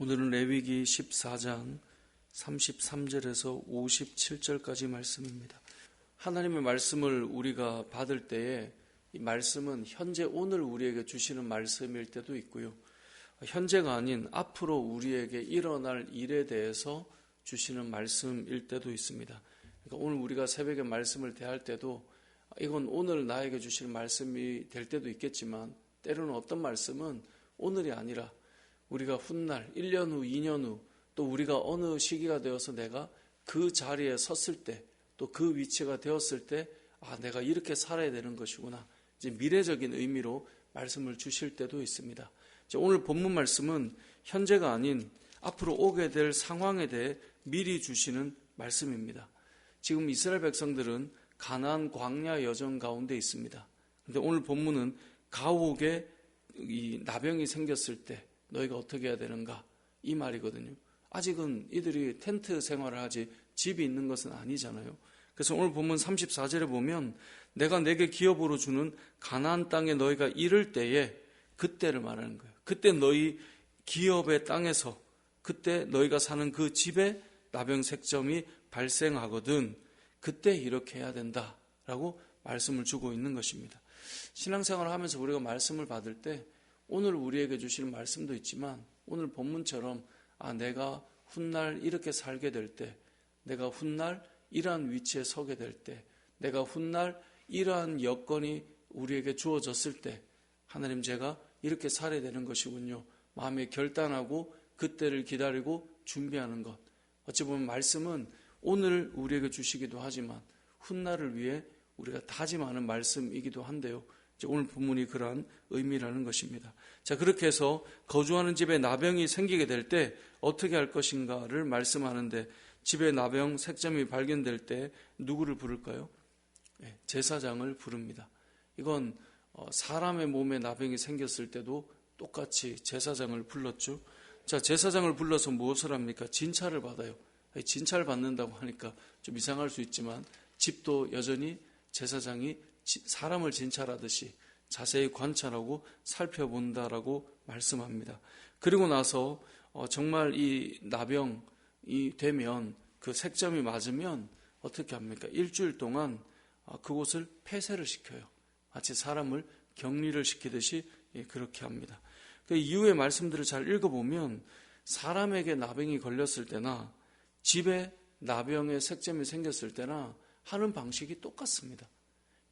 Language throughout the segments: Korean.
오늘은 레위기 14장 33절에서 57절까지 말씀입니다. 하나님의 말씀을 우리가 받을 때에 이 말씀은 현재 오늘 우리에게 주시는 말씀일 때도 있고요. 현재가 아닌 앞으로 우리에게 일어날 일에 대해서 주시는 말씀일 때도 있습니다. 그러니까 오늘 우리가 새벽에 말씀을 대할 때도 이건 오늘 나에게 주시는 말씀이 될 때도 있겠지만 때로는 어떤 말씀은 오늘이 아니라 우리가 훗날 1년 후, 2년 후 또 우리가 어느 시기가 되어서 내가 그 자리에 섰을 때 또 그 위치가 되었을 때 내가 이렇게 살아야 되는 것이구나. 이제 미래적인 의미로 말씀을 주실 때도 있습니다. 오늘 본문 말씀은 현재가 아닌 앞으로 오게 될 상황에 대해 미리 주시는 말씀입니다. 지금 이스라엘 백성들은 가나안 광야 여정 가운데 있습니다. 그런데 오늘 본문은 가옥에 이 나병이 생겼을 때 너희가 어떻게 해야 되는가 이 말이거든요. 아직은 이들이 텐트 생활을 하지 집이 있는 것은 아니잖아요. 그래서 오늘 본문 34절에 보면 내가 내게 기업으로 주는 가나안 땅에 너희가 이를 때에 그때를 말하는 거예요. 그때 너희 기업의 땅에서 그때 너희가 사는 그 집에 나병색점이 발생하거든 그때 이렇게 해야 된다라고 말씀을 주고 있는 것입니다. 신앙생활을 하면서 우리가 말씀을 받을 때 오늘 우리에게 주시는 말씀도 있지만 오늘 본문처럼 내가 훗날 이렇게 살게 될 때, 내가 훗날 이러한 위치에 서게 될 때, 내가 훗날 이러한 여건이 우리에게 주어졌을 때 하나님 제가 이렇게 살아야 되는 것이군요. 마음에 결단하고 그때를 기다리고 준비하는 것. 어찌 보면 말씀은 오늘 우리에게 주시기도 하지만 훗날을 위해 우리가 다짐하는 말씀이기도 한데요. 오늘 본문이 그러한 의미라는 것입니다. 자, 그렇게 해서 거주하는 집에 나병이 생기게 될 때 어떻게 할 것인가를 말씀하는데 집에 나병 색점이 발견될 때 누구를 부를까요? 제사장을 부릅니다. 이건 사람의 몸에 나병이 생겼을 때도 똑같이 제사장을 불렀죠. 자, 제사장을 불러서 무엇을 합니까? 진찰을 받아요. 진찰 받는다고 하니까 좀 이상할 수 있지만 집도 여전히 제사장이 사람을 진찰하듯이 자세히 관찰하고 살펴본다라고 말씀합니다. 그리고 나서 정말 이 나병이 되면 그 색점이 맞으면 어떻게 합니까? 일주일 동안 그곳을 폐쇄를 시켜요. 마치 사람을 격리를 시키듯이 그렇게 합니다. 그 이후의 말씀들을 잘 읽어보면 사람에게 나병이 걸렸을 때나 집에 나병의 색점이 생겼을 때나 하는 방식이 똑같습니다.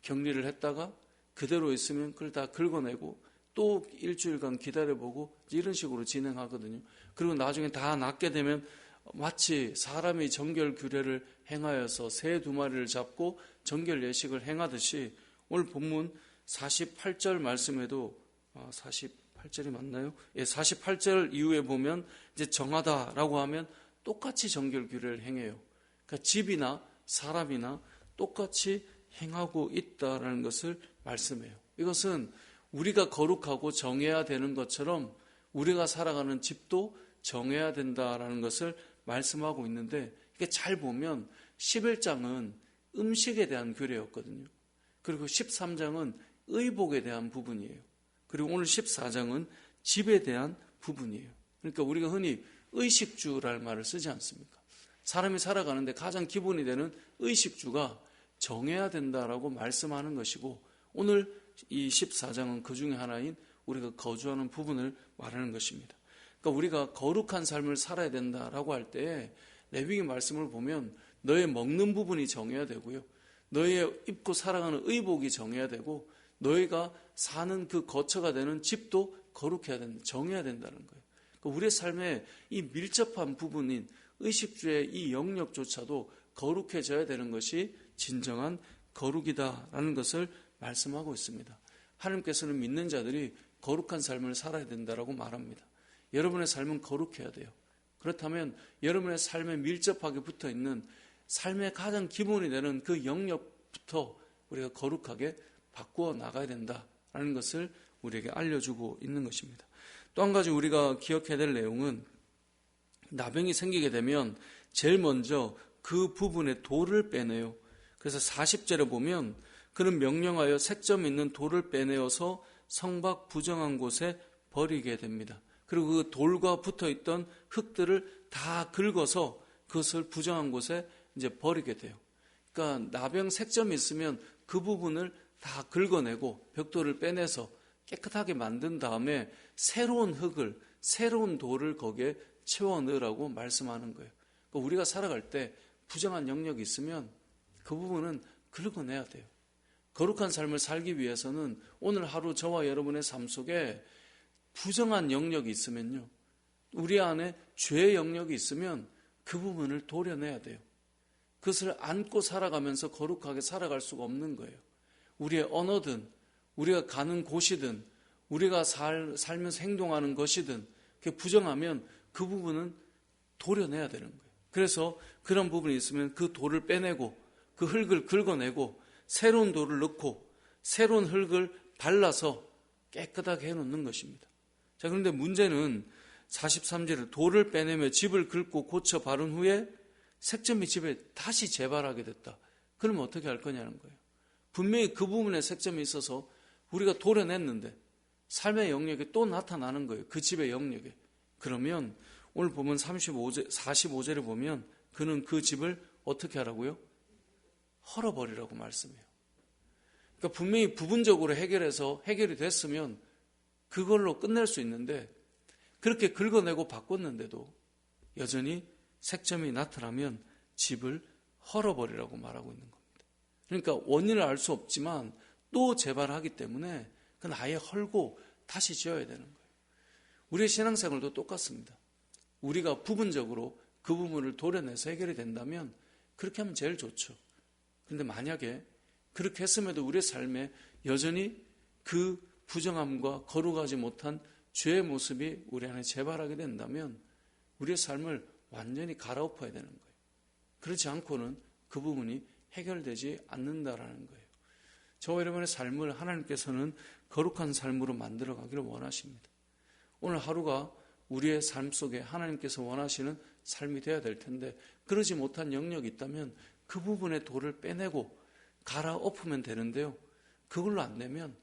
격리를 했다가 그대로 있으면 그걸 다 긁어내고 또 일주일간 기다려보고 이런 식으로 진행하거든요. 그리고 나중에 다 낫게 되면 마치 사람이 정결 규례를 행하여서 새 2마리를 잡고 정결 예식을 행하듯이 오늘 본문 48절 말씀에도 48절이 맞나요? 48절 이후에 보면 이제 정하다라고 하면 똑같이 정결 규례를 행해요. 그러니까 집이나 사람이나 똑같이 행하고 있다라는 것을 말씀해요. 이것은 우리가 거룩하고 정해야 되는 것처럼 우리가 살아가는 집도 정해야 된다라는 것을 말씀하고 있는데 이게 잘 보면 11장은 음식에 대한 규례였거든요. 그리고 13장은 의복에 대한 부분이에요. 그리고 오늘 14장은 집에 대한 부분이에요. 그러니까 우리가 흔히 의식주라는 말을 쓰지 않습니까? 사람이 살아가는데 가장 기본이 되는 의식주가 정해야 된다라고 말씀하는 것이고 오늘 이 14장은 그 중에 하나인 우리가 거주하는 부분을 말하는 것입니다. 그러니까 우리가 거룩한 삶을 살아야 된다라고 할 때 레위기 말씀을 보면 너의 먹는 부분이 정해야 되고요. 너의 입고 살아가는 의복이 정해야 되고 너희가 사는 그 거처가 되는 집도 거룩해야 된다, 정해야 된다는 거예요. 그러니까 우리의 삶에 이 밀접한 부분인 의식주의 이 영역조차도 거룩해져야 되는 것이 진정한 거룩이다라는 것을 말씀하고 있습니다. 하나님께서는 믿는 자들이 거룩한 삶을 살아야 된다라고 말합니다. 여러분의 삶은 거룩해야 돼요. 그렇다면 여러분의 삶에 밀접하게 붙어있는 삶의 가장 기본이 되는 그 영역부터 우리가 거룩하게 바꾸어 나가야 된다라는 것을 우리에게 알려주고 있는 것입니다. 또 한 가지 우리가 기억해야 될 내용은 나병이 생기게 되면 제일 먼저 그 부분에 돌을 빼내요. 그래서 40절에 보면 그는 명령하여 색점 있는 돌을 빼내어서 성박 부정한 곳에 버리게 됩니다. 그리고 그 돌과 붙어 있던 흙들을 다 긁어서 그것을 부정한 곳에 이제 버리게 돼요. 그러니까 나병 색점이 있으면 그 부분을 다 긁어내고 벽돌을 빼내서 깨끗하게 만든 다음에 새로운 흙을, 새로운 돌을 거기에 채워 넣으라고 말씀하는 거예요. 그러니까 우리가 살아갈 때 부정한 영역이 있으면 그 부분은 긁어내야 돼요. 거룩한 삶을 살기 위해서는 오늘 하루 저와 여러분의 삶 속에 부정한 영역이 있으면요, 우리 안에 죄의 영역이 있으면 그 부분을 도려내야 돼요. 그것을 안고 살아가면서 거룩하게 살아갈 수가 없는 거예요. 우리의 언어든 우리가 가는 곳이든 우리가 살면서 행동하는 것이든 그게 부정하면 그 부분은 도려내야 되는 거예요. 그래서 그런 부분이 있으면 그 돌을 빼내고 그 흙을 긁어내고 새로운 돌을 넣고 새로운 흙을 발라서 깨끗하게 해놓는 것입니다. 자, 그런데 문제는 43절에 돌을 빼내며 집을 긁고 고쳐 바른 후에 색점이 집에 다시 재발하게 됐다. 그러면 어떻게 할 거냐는 거예요. 분명히 그 부분에 색점이 있어서 우리가 도려냈는데 삶의 영역에 또 나타나는 거예요. 그 집의 영역에. 그러면 오늘 보면 45절에 보면 그는 그 집을 어떻게 하라고요? 헐어버리라고 말씀해요. 그러니까 분명히 부분적으로 해결이 됐으면 그걸로 끝낼 수 있는데 그렇게 긁어내고 바꿨는데도 여전히 색점이 나타나면 집을 헐어버리라고 말하고 있는 겁니다. 그러니까 원인을 알 수 없지만 또 재발하기 때문에 그건 아예 헐고 다시 지어야 되는 거예요. 우리의 신앙생활도 똑같습니다. 우리가 부분적으로 그 부분을 도려내서 해결이 된다면 그렇게 하면 제일 좋죠. 그런데 만약에 그렇게 했음에도 우리의 삶에 여전히 그 부정함과 거룩하지 못한 죄의 모습이 우리 안에 재발하게 된다면 우리의 삶을 완전히 갈아엎어야 되는 거예요. 그렇지 않고는 그 부분이 해결되지 않는다라는 거예요. 저와 여러분의 삶을 하나님께서는 거룩한 삶으로 만들어가기를 원하십니다. 오늘 하루가 우리의 삶 속에 하나님께서 원하시는 삶이 되어야 될 텐데 그러지 못한 영역이 있다면 그 부분의 돌을 빼내고 갈아엎으면 되는데요. 그걸로 안 되면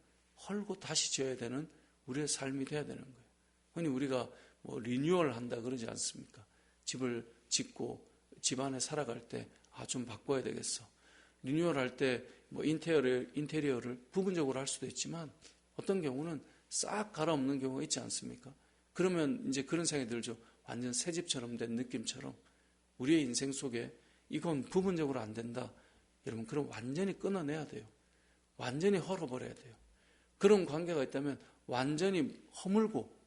헐고 다시 지어야 되는 우리의 삶이 되어야 되는 거예요. 흔히 우리가 리뉴얼 한다 그러지 않습니까? 집을 짓고 집 안에 살아갈 때 좀 바꿔야 되겠어. 리뉴얼 할 때 인테리어를 부분적으로 할 수도 있지만 어떤 경우는 싹 갈아엎는 경우가 있지 않습니까? 그러면 이제 그런 생각이 들죠. 완전 새 집처럼 된 느낌처럼 우리의 인생 속에 이건 부분적으로 안 된다. 여러분, 그럼 완전히 끊어내야 돼요. 완전히 헐어버려야 돼요. 그런 관계가 있다면 완전히 허물고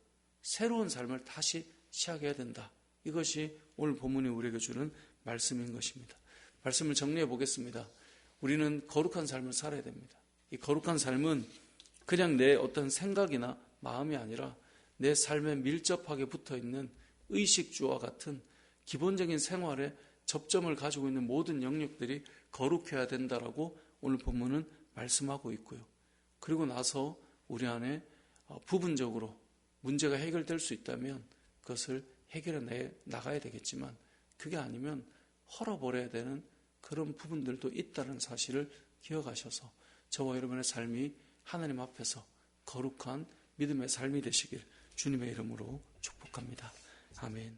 새로운 삶을 다시 시작해야 된다. 이것이 오늘 본문이 우리에게 주는 말씀인 것입니다. 말씀을 정리해 보겠습니다. 우리는 거룩한 삶을 살아야 됩니다. 이 거룩한 삶은 그냥 내 어떤 생각이나 마음이 아니라 내 삶에 밀접하게 붙어있는 의식주와 같은 기본적인 생활에 접점을 가지고 있는 모든 영역들이 거룩해야 된다라고 오늘 본문은 말씀하고 있고요. 그리고 나서 우리 안에 부분적으로 문제가 해결될 수 있다면 그것을 해결해 나가야 되겠지만 그게 아니면 헐어버려야 되는 그런 부분들도 있다는 사실을 기억하셔서 저와 여러분의 삶이 하나님 앞에서 거룩한 믿음의 삶이 되시길 주님의 이름으로 축복합니다. 아멘.